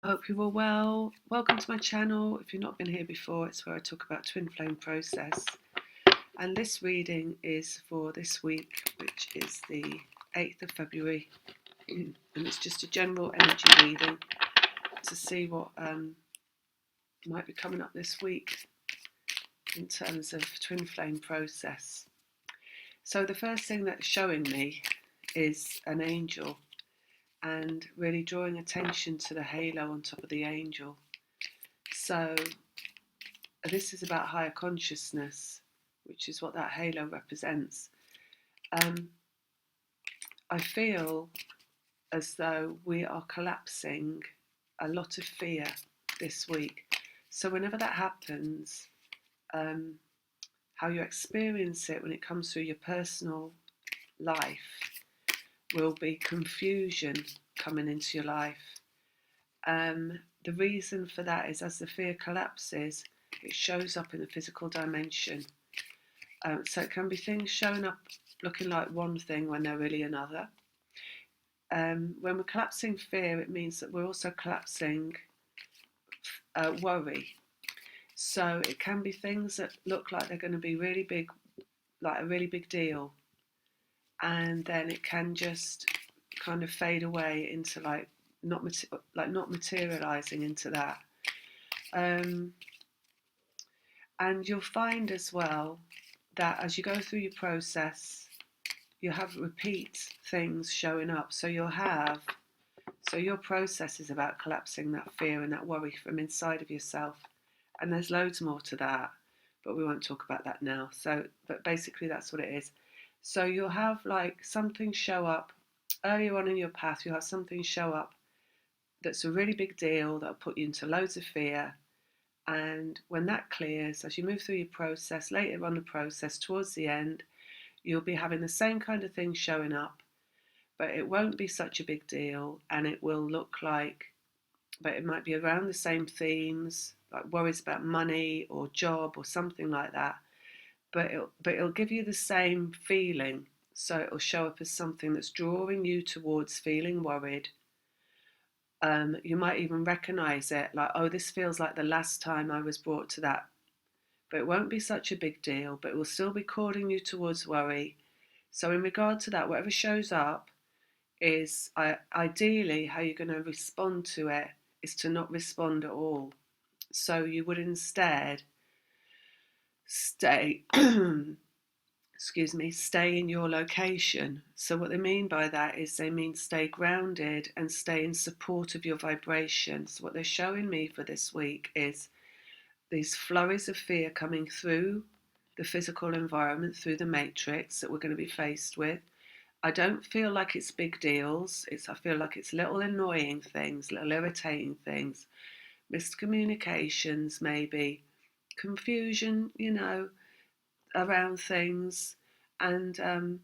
I hope you're all well. Welcome to my channel. If you've not been here before, it's where I talk about twin flame process. And this reading is for this week, which is the 8th of February. And it's just a general energy reading to see what might be coming up this week in terms of twin flame process. So the first thing that's showing me is an angel, and really drawing attention to the halo on top of the angel. So this is about higher consciousness, which is what that halo represents. Um, I feel as though we are collapsing a lot of fear this week. So whenever that happens, how you experience it when it comes through your personal life will be confusion coming into your life. The reason for that is as the fear collapses, it shows up in the physical dimension. So it can be things showing up looking like one thing when they're really another. When we're collapsing fear, it means that we're also collapsing worry. So it can be things that look like they're going to be really big, like a really big deal, and then it can just kind of fade away into not materializing into that. And you'll find as well that as you go through your process, you have repeat things showing up. So your process is about collapsing that fear and that worry from inside of yourself. And there's loads more to that, but we won't talk about that now. But basically that's what it is. So you'll have like something show up earlier on in your path. You'll have something show up that's a really big deal that'll put you into loads of fear. And when that clears, as you move through your process, later on the process, towards the end, you'll be having the same kind of thing showing up, but it won't be such a big deal, and it will look like, but it might be around the same themes, like worries about money or job or something like that, but it'll give you the same feeling. So it'll show up as something that's drawing you towards feeling worried. You might even recognize it, like, oh, this feels like the last time I was brought to that, but it won't be such a big deal, but it will still be calling you towards worry. So in regard to that, whatever shows up is ideally how you're going to respond to it is to not respond at all. So you would instead stay, excuse me, stay in your location. So what they mean by that is they mean stay grounded and stay in support of your vibration. So what they're showing me for this week is these flurries of fear coming through the physical environment, through the matrix that we're going to be faced with. I don't feel like it's big deals. I feel like it's little annoying things, little irritating things, miscommunications, maybe confusion, around things, and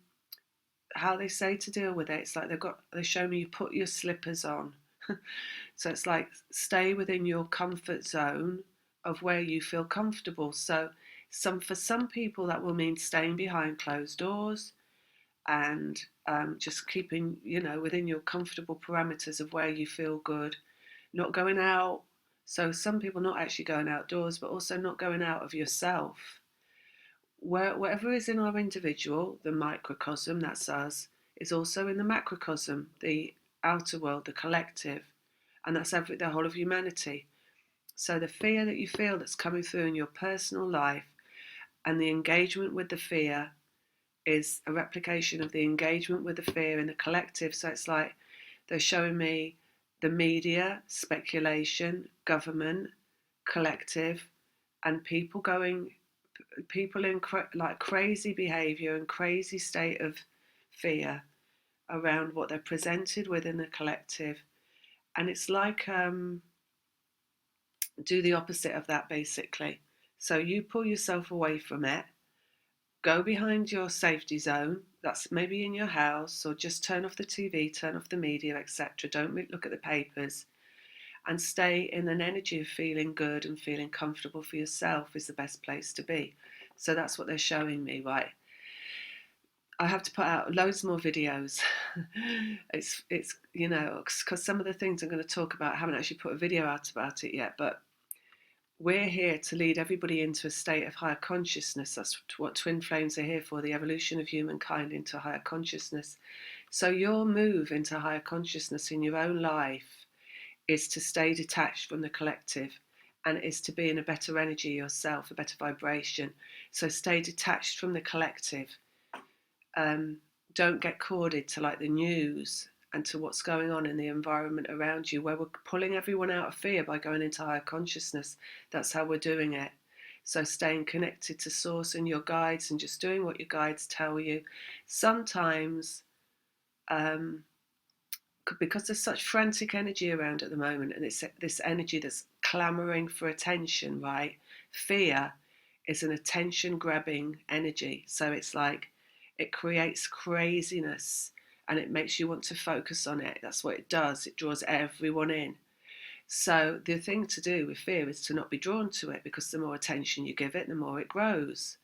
how they say to deal with it. It's like they show me you put your slippers on. So it's like stay within your comfort zone of where you feel comfortable. So for some people that will mean staying behind closed doors and just keeping, within your comfortable parameters of where you feel good, not going out. So some people not actually going outdoors, but also not going out of yourself. Whatever is in our individual, the microcosm, that's us, is also in the macrocosm, the outer world, the collective, and that's the whole of humanity. So the fear that you feel that's coming through in your personal life and the engagement with the fear is a replication of the engagement with the fear in the collective. So it's like they're showing me the media, speculation, government, collective, and people in like crazy behavior and crazy state of fear around what they're presented with in the collective. And it's like do the opposite of that, basically. So you pull yourself away from it, go behind your safety zone. That's maybe in your house, or just turn off the TV, turn off the media, etc. Don't look at the papers, and stay in an energy of feeling good and feeling comfortable for yourself is the best place to be. So that's what they're showing me, right? I have to put out loads more videos. It's because some of the things I'm going to talk about, I haven't actually put a video out about it yet, but we're here to lead everybody into a state of higher consciousness. That's what twin flames are here for, the evolution of humankind into higher consciousness. So your move into higher consciousness in your own life is to stay detached from the collective, and is to be in a better energy yourself, a better vibration. So stay detached from the collective. um, don't get corded to like the news and to what's going on in the environment around you, where we're pulling everyone out of fear by going into higher consciousness. That's how we're doing it. So staying connected to source and your guides, and just doing what your guides tell you. Sometimes, um, because there's such frantic energy around at the moment, and it's this energy that's clamoring for attention, right? Fear is an attention grabbing energy. So it's like it creates craziness and it makes you want to focus on it. That's what it does. It draws everyone in. So the thing to do with fear is to not be drawn to it, because the more attention you give it, the more it grows.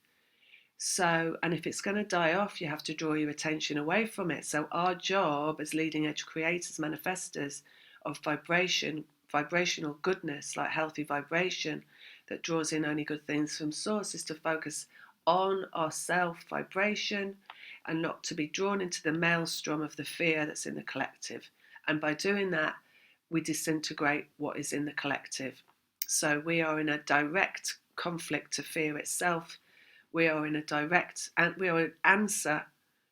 So, and if it's going to die off, you have to draw your attention away from it. So, our job as leading edge creators, manifestors of vibration, vibrational goodness, like healthy vibration that draws in only good things from source, is to focus on our self vibration and not to be drawn into the maelstrom of the fear that's in the collective. And by doing that, we disintegrate what is in the collective. So, we are in a direct conflict to fear itself. We are in a direct, and we are an answer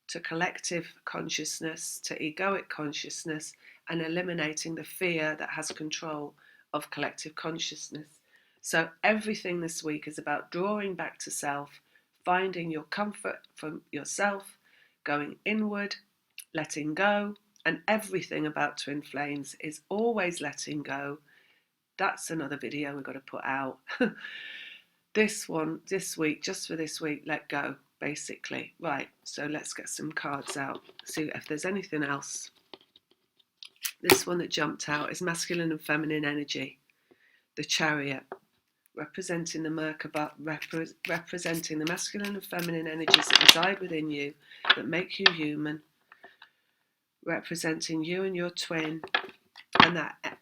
to collective consciousness, to egoic consciousness, and eliminating the fear that has control of collective consciousness. So everything this week is about drawing back to self, finding your comfort from yourself, going inward, letting go, and everything about twin flames is always letting go. That's another video we've got to put out. This one, this week, just for this week, let go, basically. Right, so let's get some cards out, see if there's anything else. This one that jumped out is masculine and feminine energy. The Chariot, representing the Merkaba, representing the masculine and feminine energies that reside within you, that make you human, representing you and your twin, and that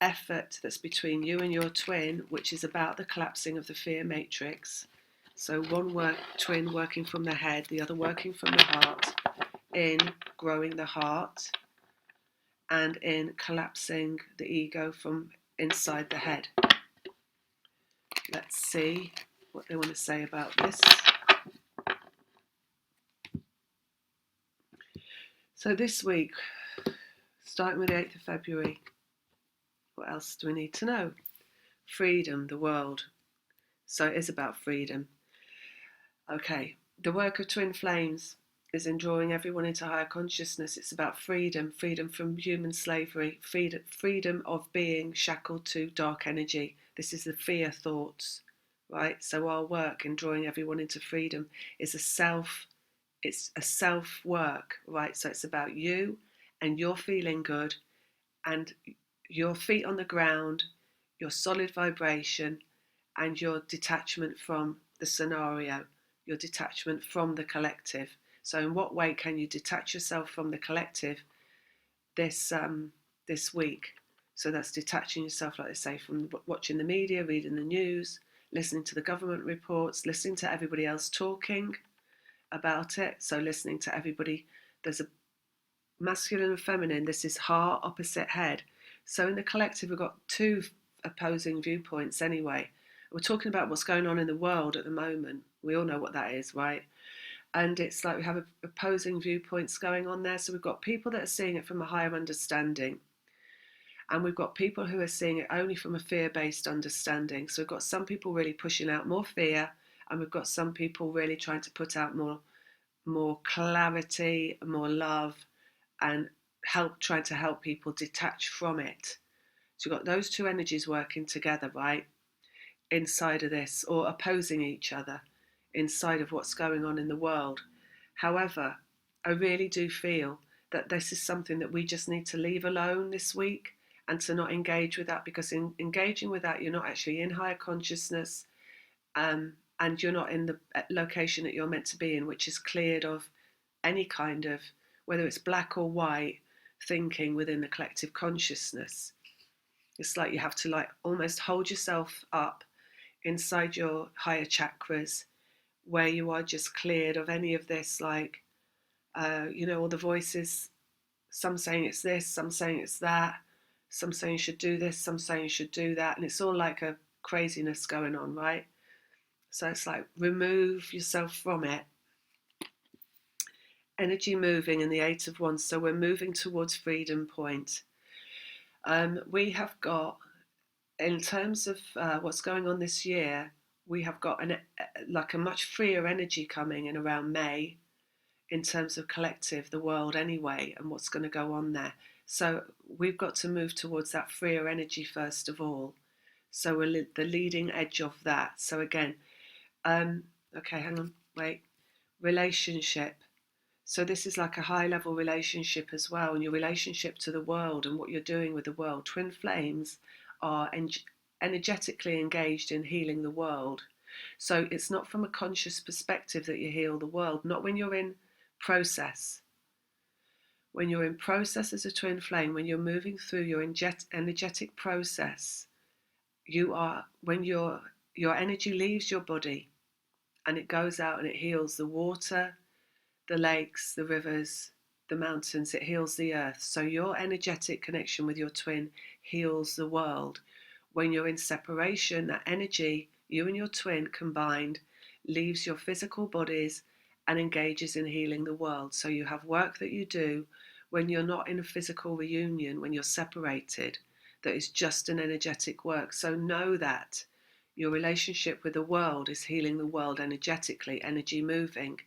effort that's between you and your twin, which is about the collapsing of the fear matrix. So one twin working from the head, the other working from the heart, in growing the heart and in collapsing the ego from inside the head. Let's see what they want to say about this. So this week, starting with the 8th of February, what else do we need to know? Freedom, the world. So it is about freedom. Okay, the work of twin flames is in drawing everyone into higher consciousness. It's about freedom, freedom from human slavery, freedom of being shackled to dark energy. This is the fear thoughts, right? So our work in drawing everyone into freedom is it's a self work, right? So it's about you and you're feeling good and your feet on the ground, your solid vibration, and your detachment from the scenario, your detachment from the collective. So, in what way can you detach yourself from the collective this week? So that's detaching yourself, like they say, from watching the media, reading the news, listening to the government reports, listening to everybody else talking about it. So listening to everybody. There's a masculine and feminine. This is heart opposite head. So in the collective, we've got two opposing viewpoints anyway. We're talking about what's going on in the world at the moment. We all know what that is, right? And it's like we have opposing viewpoints going on there. So we've got people that are seeing it from a higher understanding. And we've got people who are seeing it only from a fear-based understanding. So we've got some people really pushing out more fear, and we've got some people really trying to put out more clarity, more love, and trying to help people detach from it. So you've got those two energies working together, right? Inside of this, or opposing each other inside of what's going on in the world. However, I really do feel that this is something that we just need to leave alone this week, and to not engage with that, because in engaging with that, you're not actually in higher consciousness, and you're not in the location that you're meant to be in, which is cleared of any kind of, whether it's black or white, thinking within the collective consciousness. It's like you have to like almost hold yourself up inside your higher chakras, where you are just cleared of any of this, like, all the voices, some saying it's this, some saying it's that, some saying you should do this, some saying you should do that. And it's all like a craziness going on, right? So it's like remove yourself from it. Energy moving in the Eight of Wands. So we're moving towards freedom point. We have got, in terms of what's going on this year, we have got like a much freer energy coming in around May, in terms of collective, the world anyway, and what's going to go on there. So we've got to move towards that freer energy first of all. So we're the leading edge of that. So again, okay, hang on, wait. Relationship. So this is like a high level relationship as well, and your relationship to the world and what you're doing with the world. Twin flames are energetically engaged in healing the world. So it's not from a conscious perspective that you heal the world, not when you're in process. When you're in process as a twin flame, when you're moving through your energetic process, you are, when your energy leaves your body and it goes out and it heals the water, the lakes, the rivers, the mountains, it heals the earth. So your energetic connection with your twin heals the world. When you're in separation, that energy, you and your twin combined, leaves your physical bodies and engages in healing the world. So you have work that you do when you're not in a physical reunion, when you're separated, that is just an energetic work. So know that your relationship with the world is healing the world energetically, energy moving.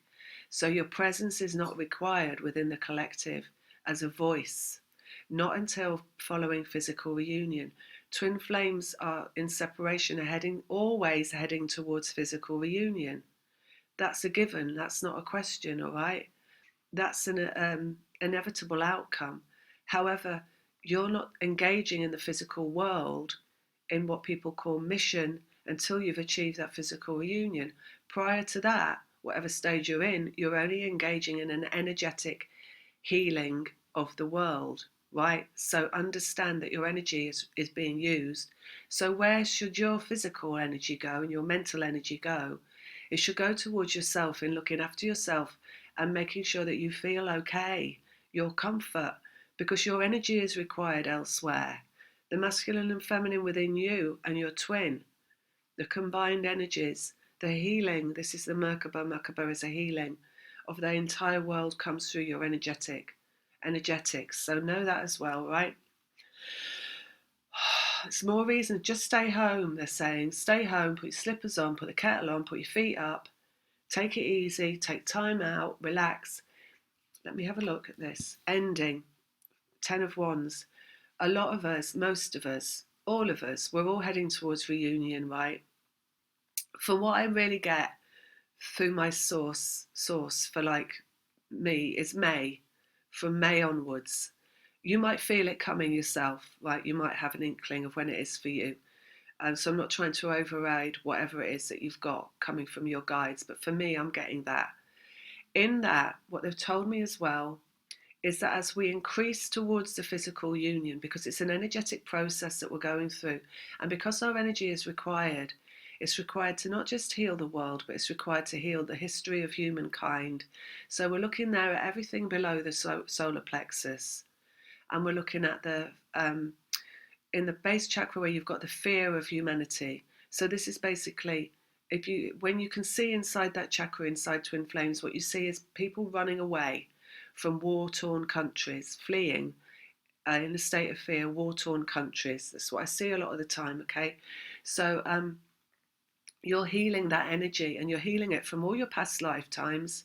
So your presence is not required within the collective as a voice, not until following physical reunion. Twin flames are in separation, are always heading towards physical reunion. That's a given. That's not a question, all right? That's an inevitable outcome. However, you're not engaging in the physical world in what people call mission until you've achieved that physical reunion. Prior to that, whatever stage you're in, you're only engaging in an energetic healing of the world, right? So understand that your energy is being used. So where should your physical energy go and your mental energy go? It should go towards yourself in looking after yourself and making sure that you feel okay, your comfort, because your energy is required elsewhere. The masculine and feminine within you and your twin, the combined energies, the healing, this is the Merkaba. Merkaba is a healing of the entire world comes through your energetics. So know that as well, right? It's more reason, just stay home, they're saying. Stay home, put your slippers on, put the kettle on, put your feet up, take it easy, take time out, relax. Let me have a look at this. Ending, 10 of Wands. A lot of us, most of us, all of us, we're all heading towards reunion, right? From what I really get through my source for like me is May, from May onwards. You might feel it coming yourself, right? You might have an inkling of when it is for you. So I'm not trying to override whatever it is that you've got coming from your guides, but for me, I'm getting that. In that, what they've told me as well is that as we increase towards the physical union, because it's an energetic process that we're going through, and because our energy is required, it's required to not just heal the world, but it's required to heal the history of humankind. So we're looking there at everything below the solar plexus, and we're looking at the in the base chakra where you've got the fear of humanity. So this is basically, when you can see inside that chakra, inside twin flames, what you see is people running away from war-torn countries, fleeing in a state of fear, war-torn countries. That's what I see a lot of the time, okay? So you're healing that energy, and you're healing it from all your past lifetimes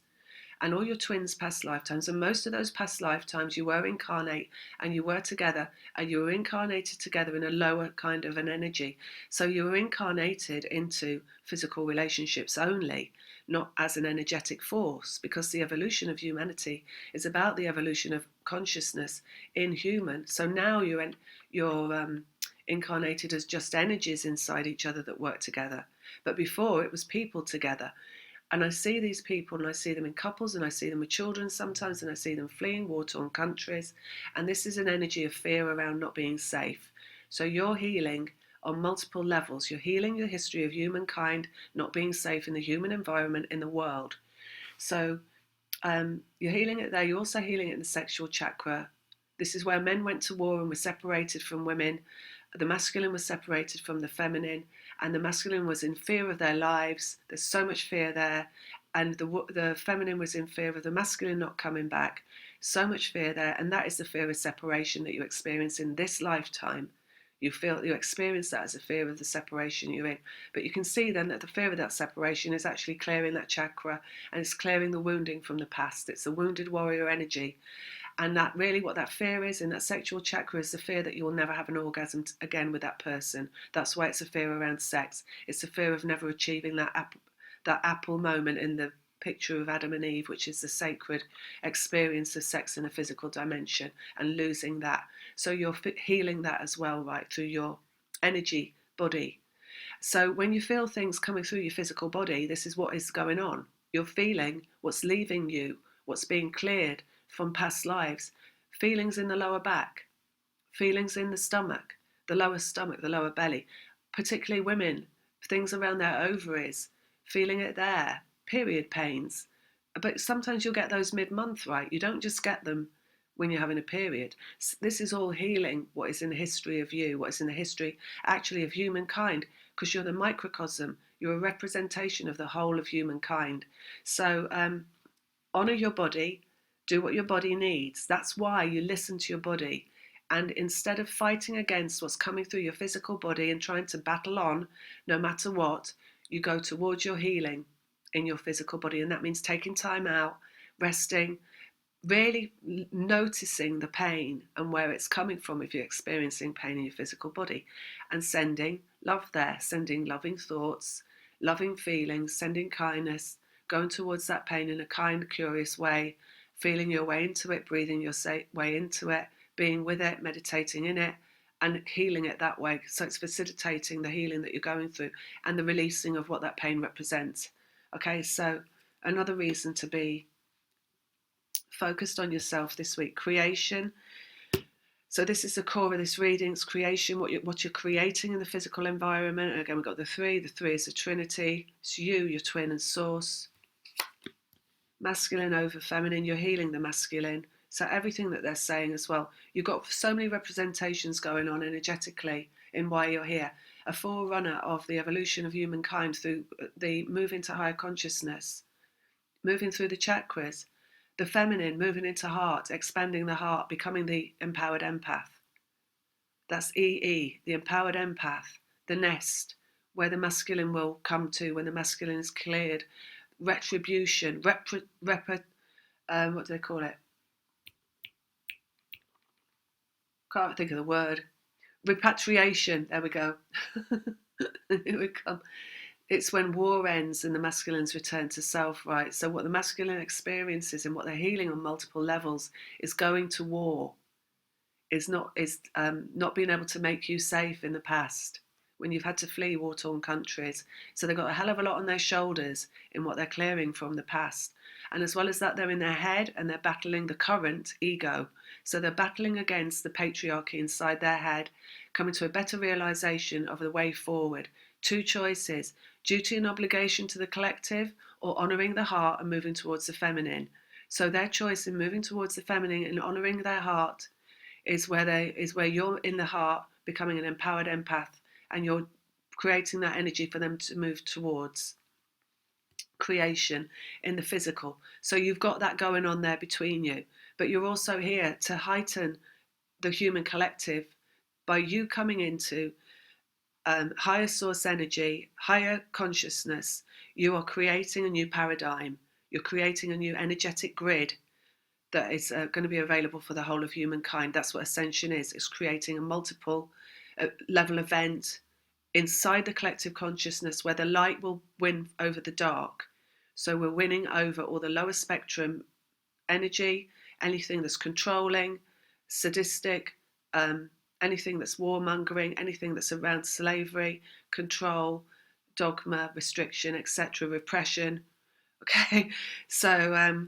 and all your twins' past lifetimes. And most of those past lifetimes you were incarnate and you were together, and you were incarnated together in a lower kind of an energy. So you were incarnated into physical relationships only, not as an energetic force, because the evolution of humanity is about the evolution of consciousness in human. So now you're incarnated as just energies inside each other that work together. But before, it was people together. And I see these people, and I see them in couples, and I see them with children sometimes, and I see them fleeing war-torn countries. And this is an energy of fear around not being safe. So you're healing on multiple levels. You're healing the history of humankind not being safe in the human environment in the world. So you're healing it there. You're also healing it in the sexual chakra. This is where men went to war and were separated from women. The masculine was separated from the feminine, and the masculine was in fear of their lives. There's so much fear there. And the feminine was in fear of the masculine not coming back. So much fear there. And that is the fear of separation that you experience in this lifetime. You experience that as a fear of the separation you're in. But you can see then that the fear of that separation is actually clearing that chakra, and it's clearing the wounding from the past. It's the wounded warrior energy. And that really what that fear is in that sexual chakra is the fear that you will never have an orgasm again with that person. That's why it's a fear around sex. It's a fear of never achieving that apple moment in the picture of Adam and Eve, which is the sacred experience of sex in a physical dimension, and losing that. So you're healing that as well, right, through your energy body. So when you feel things coming through your physical body, this is what is going on. You're feeling what's leaving you, what's being cleared from past lives. Feelings in the lower back, feelings in the stomach, the lower belly, particularly women, things around their ovaries, feeling it there, period pains. But sometimes you'll get those mid-month, right? You don't just get them when you're having a period. This is all healing what is in the history of you, what is in the history actually of humankind, because you're the microcosm, you're a representation of the whole of humankind. So honor your body, do what your body needs. That's why you listen to your body. And instead of fighting against what's coming through your physical body and trying to battle on no matter what, you go towards your healing in your physical body. And that means taking time out, resting, really noticing the pain and where it's coming from if you're experiencing pain in your physical body, and sending love there, sending loving thoughts, loving feelings, sending kindness, going towards that pain in a kind, curious way, feeling your way into it, breathing your way into it, being with it, meditating in it, and healing it that way. So it's facilitating the healing that you're going through and the releasing of what that pain represents. Okay, so another reason to be focused on yourself this week. Creation. So this is the core of this reading. It's creation, what you're creating in the physical environment. And again, we've got the three. The three is the Trinity. It's you, your twin and source. Masculine over feminine. You're healing the masculine. So everything that they're saying as well. You've got so many representations going on energetically in why you're here. A forerunner of the evolution of humankind through the move into higher consciousness, moving through the chakras. The feminine moving into heart, expanding the heart, becoming the empowered empath. That's EE, the empowered empath, the nest, where the masculine will come to when the masculine is cleared. Retribution, what do they call it? Can't think of the word. Repatriation, there we go. Here we come. It's when war ends and the masculines return to self, right? So what the masculine experiences and what they're healing on multiple levels is going to war, is not being able to make you safe in the past when you've had to flee war-torn countries. So they've got a hell of a lot on their shoulders in what they're clearing from the past. And as well as that, they're in their head and they're battling the current ego. So they're battling against the patriarchy inside their head, coming to a better realization of the way forward. Two choices: duty and obligation to the collective, or honouring the heart and moving towards the feminine. So their choice in moving towards the feminine and honouring their heart is where you're in the heart becoming an empowered empath, and you're creating that energy for them to move towards creation in the physical. So you've got that going on there between you, but you're also here to heighten the human collective by you coming into higher source energy, higher consciousness. You are creating a new paradigm. You're creating a new energetic grid that is going to be available for the whole of humankind. That's what Ascension is. It's creating a multiple level event inside the collective consciousness where the light will win over the dark. So we're winning over all the lower spectrum energy, anything that's controlling, sadistic, anything that's warmongering, anything that's around slavery, control, dogma, restriction, etc., repression. Okay, so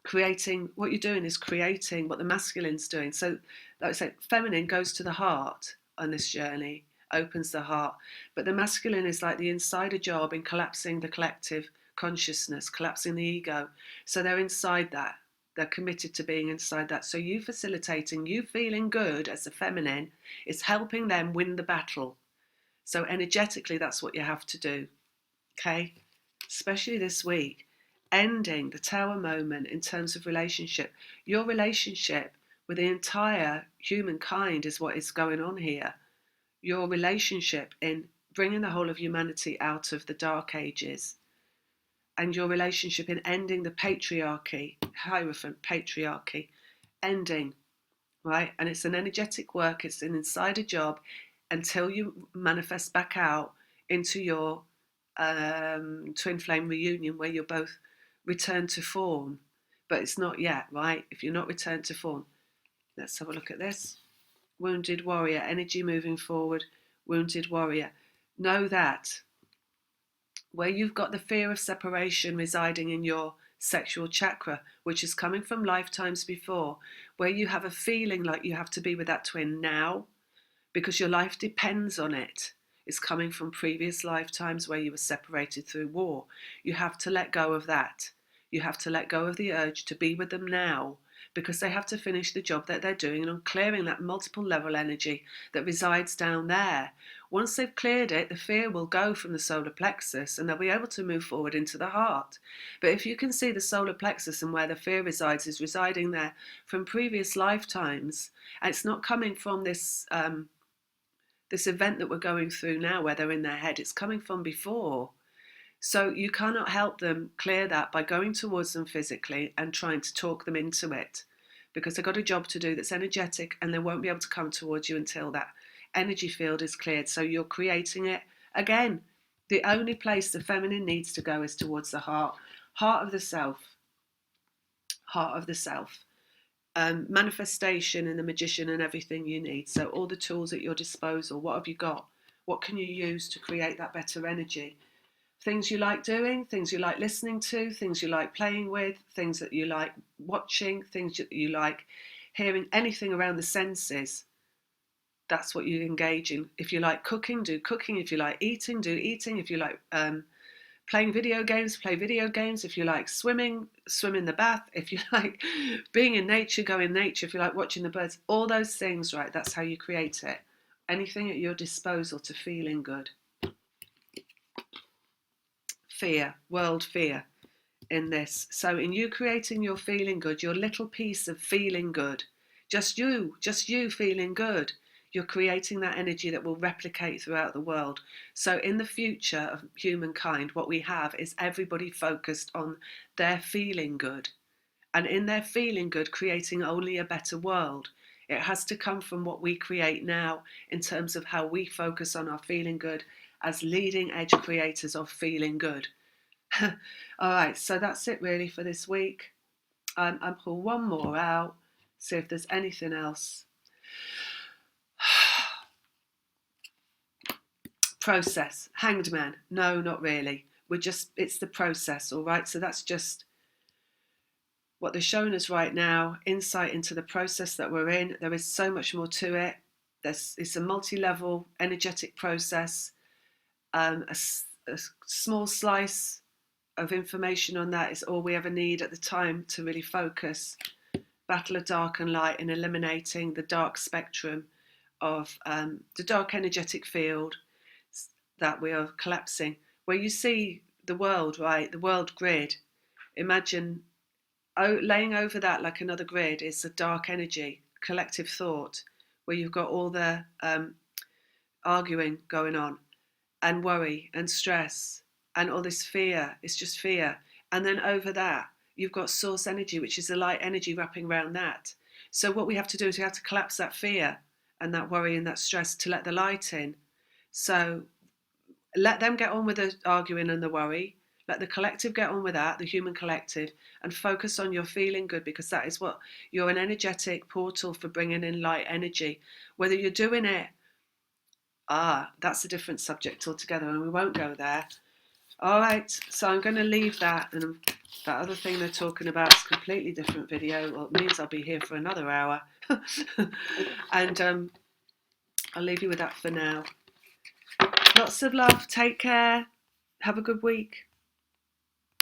creating, what you're doing is creating what the masculine's doing. So, like I said, feminine goes to the heart on this journey, opens the heart, but the masculine is like the insider job in collapsing the collective consciousness, collapsing the ego. So they're inside that. They're committed to being inside that. So you facilitating, you feeling good as a feminine is helping them win the battle. So energetically, that's what you have to do. Okay, especially this week, ending the tower moment in terms of relationship. Your relationship with the entire humankind is what is going on here. Your relationship in bringing the whole of humanity out of the dark ages, and your relationship in ending the patriarchy, hierophant patriarchy, ending, right? And it's an energetic work, it's an insider job until you manifest back out into your twin flame reunion where you're both returned to form. But it's not yet, right? If you're not returned to form, let's have a look at this. Wounded warrior, energy moving forward, wounded warrior. Know that where you've got the fear of separation residing in your sexual chakra, which is coming from lifetimes before, where you have a feeling like you have to be with that twin now because your life depends on it, is coming from previous lifetimes where you were separated through war. You have to let go of that. You have to let go of the urge to be with them now because they have to finish the job that they're doing on clearing that multiple level energy that resides down there. Once they've cleared it, the fear will go from the solar plexus and they'll be able to move forward into the heart. But if you can see the solar plexus and where the fear resides is residing there from previous lifetimes, and it's not coming from this event that we're going through now where they're in their head, it's coming from before. So you cannot help them clear that by going towards them physically and trying to talk them into it, because they've got a job to do that's energetic and they won't be able to come towards you until that energy field is cleared. So you're creating it again. The only place the feminine needs to go is towards the heart, heart of the self, heart of the self. Manifestation and the magician and everything you need. So all the tools at your disposal. What have you got? What can you use to create that better energy? Things you like doing, things you like listening to, things you like playing with, things that you like watching, things that you like hearing, anything around the senses. That's what you engage in. If you like cooking, do cooking. If you like eating, do eating. If you like playing video games, play video games. If you like swimming, swim in the bath. If you like being in nature, go in nature. If you like watching the birds, all those things, right? That's how you create it. Anything at your disposal to feeling good. Fear, world fear in this. So in you creating your feeling good, your little piece of feeling good, just you feeling good, you're creating that energy that will replicate throughout the world. So in the future of humankind, what we have is everybody focused on their feeling good. And in their feeling good, creating only a better world. It has to come from what we create now in terms of how we focus on our feeling good as leading edge creators of feeling good. All right, so that's it really for this week. I'll pull one more out, see if there's anything else. Process, hanged man. No, not really. It's the process, all right? So that's just what they're showing us right now, insight into the process that we're in. There is so much more to it. It's a multi-level energetic process. A small slice of information on that is all we ever need at the time to really focus. Battle of dark and light in eliminating the dark spectrum of the dark energetic field that we are collapsing. Where you see the world, right, the world grid, imagine laying over that like another grid is a dark energy, collective thought, where you've got all the arguing going on and worry and stress and all this fear. It's just fear. And then over that, you've got source energy, which is the light energy wrapping around that. So what we have to do is we have to collapse that fear and that worry and that stress to let the light in. So let them get on with the arguing and the worry. Let the collective get on with that, the human collective, and focus on your feeling good, because that is what you're an energetic portal for bringing in light energy. Whether you're doing it, that's a different subject altogether, and we won't go there. All right, so I'm going to leave that, and that other thing they're talking about is a completely different video. Well, it means I'll be here for another hour. And I'll leave you with that for now. Lots of love. Take care. Have a good week.